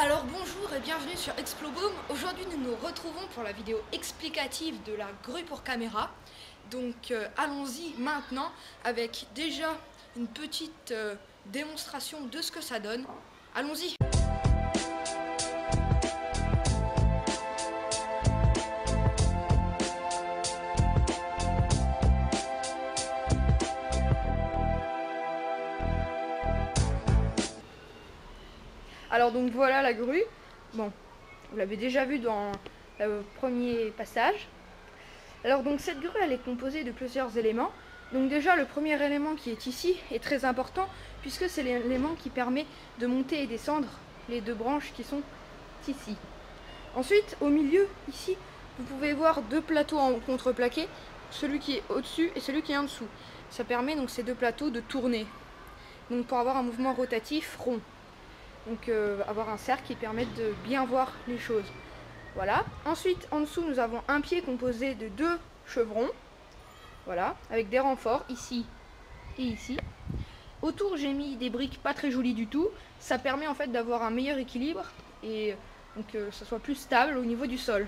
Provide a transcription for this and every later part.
Alors bonjour et bienvenue sur Exploboom. Aujourd'hui nous nous retrouvons pour la vidéo explicative de la grue pour caméra. Donc allons-y maintenant avec déjà une petite démonstration de ce que ça donne. Allons-y. Alors donc voilà la grue. Bon, vous l'avez déjà vu dans le premier passage. Alors donc cette grue elle est composée de plusieurs éléments. Donc déjà le premier élément qui est ici est très important puisque c'est l'élément qui permet de monter et descendre les deux branches qui sont ici. Ensuite au milieu ici vous pouvez voir deux plateaux en contreplaqué, celui qui est au-dessus et celui qui est en dessous. Ça permet donc ces deux plateaux de tourner. Donc pour avoir un mouvement rotatif rond. Donc avoir un cercle qui permet de bien voir les choses. Voilà. Ensuite, en dessous, nous avons un pied composé de deux chevrons. Voilà, avec des renforts ici et ici. Autour, j'ai mis des briques pas très jolies du tout. Ça permet en fait d'avoir un meilleur équilibre et donc que ça soit plus stable au niveau du sol.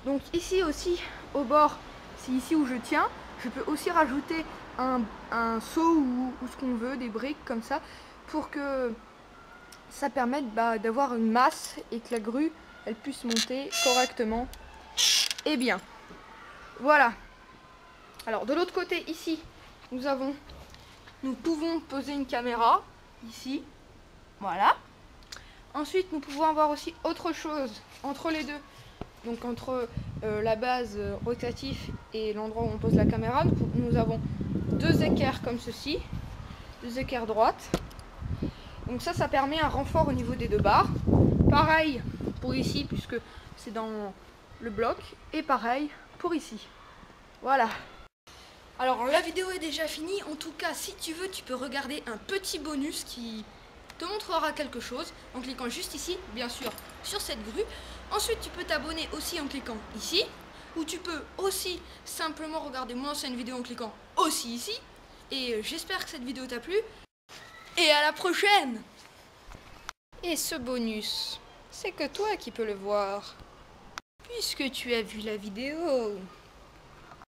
Donc ici aussi, au bord, c'est ici où je tiens. Je peux aussi rajouter un seau ou ce qu'on veut, des briques comme ça, pour que ça permet d'avoir une masse et que la grue elle puisse monter correctement et bien. Voilà. Alors de l'autre côté ici, nous pouvons poser une caméra ici. Voilà. Ensuite nous pouvons avoir aussi autre chose entre les deux. Donc entre la base rotative et l'endroit où on pose la caméra, nous avons deux équerres comme ceci, deux équerres droites. Donc ça permet un renfort au niveau des deux barres. Pareil pour ici puisque c'est dans le bloc. Et pareil pour ici. Voilà. Alors la vidéo est déjà finie. En tout cas si tu veux tu peux regarder un petit bonus qui te montrera quelque chose. En cliquant juste ici bien sûr sur cette grue. Ensuite tu peux t'abonner aussi en cliquant ici. Ou tu peux aussi simplement regarder mon ancienne vidéo en cliquant aussi ici. Et j'espère que cette vidéo t'a plu. Et à la prochaine! Et ce bonus, c'est que toi qui peux le voir, puisque tu as vu la vidéo.